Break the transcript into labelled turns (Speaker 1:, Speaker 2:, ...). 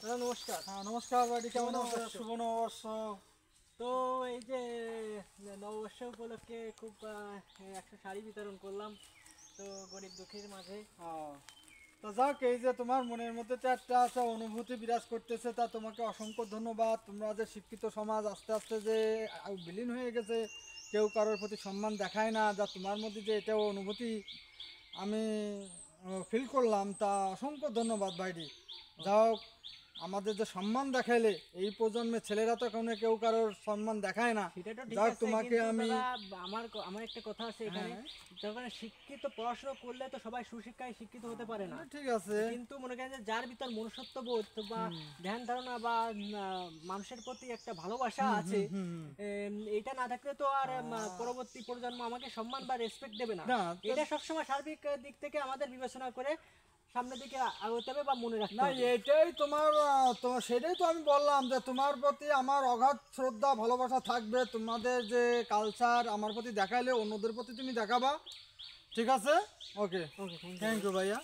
Speaker 1: দাদা নমস্কার।
Speaker 2: হ্যাঁ নমস্কার বাড়ি, কেমন
Speaker 1: শুভ
Speaker 2: আছেন?
Speaker 1: নববর্ষ।
Speaker 2: শুভ নববর্ষ।
Speaker 1: তো এই যে নববর্ষ উপলক্ষে খুব একটা শাড়ি বিতরণ করলাম তো গরিব দুঃখীর মাঝে।
Speaker 2: তো যাক, এই যে তোমার মনের মধ্যে তো একটা আছে অনুভূতি বিরাজ করতেছে, তা তোমাকে অসংখ্য ধন্যবাদ। তোমরা যে শিক্ষিত সমাজ আস্তে আস্তে যে বিলীন হয়ে গেছে, কেউ কারোর প্রতি সম্মান দেখায় না, যা তোমার মধ্যে যে এটাও অনুভূতি আমি ফিল করলাম, তা অসংখ্য ধন্যবাদ ভাইটি। যাও, আমাদের যে সম্মান দেখাইলে এই প্রজন্মের ছেলেরা তো এখন কেউ কারোর সম্মান দেখায় না।
Speaker 1: সেটা তো ঠিক
Speaker 2: যাক,
Speaker 1: আছে,
Speaker 2: তোমাকে
Speaker 1: কিন্তু
Speaker 2: আমি
Speaker 1: দাদা আমার একটা কথা আছে এখানে।
Speaker 2: হ্যাঁ
Speaker 1: যখন শিক্ষিত পড়াশোনা করলে তো সবাই সুশিক্ষায় শিক্ষিত হতে পারে না।
Speaker 2: ঠিক আছে।
Speaker 1: কিন্তু মনে করেন যে যার ভিতর মনুষ্যত্ব বোধ বা ধ্যান ধারণা বা মানুষের প্রতি একটা ভালোবাসা আছে, এটা না থাকলে তো আর পরবর্তী প্রজন্ম আমাকে সম্মান বা রেসপেক্ট দেবে না।
Speaker 2: না,
Speaker 1: এটা সবসময় সার্বিক দিক থেকে আমাদের বিবেচনা করে সামনের দিকে আগাতে হবে বা মনে রাখতে
Speaker 2: না,
Speaker 1: হবে।
Speaker 2: এটাই তোমার তোমার সেটাই তো আমি বললাম যে তোমার প্রতি আমার অগাধ শ্রদ্ধা ভালোবাসা থাকবে। তোমাদের যে কালচার আমার প্রতি দেখাইলে অন্যদের প্রতি তুমি দেখাবা। ঠিক আছে, ওকে,
Speaker 1: ওকে, থ্যাংক ইউ।
Speaker 2: থ্যাংক ইউ ভাইয়া।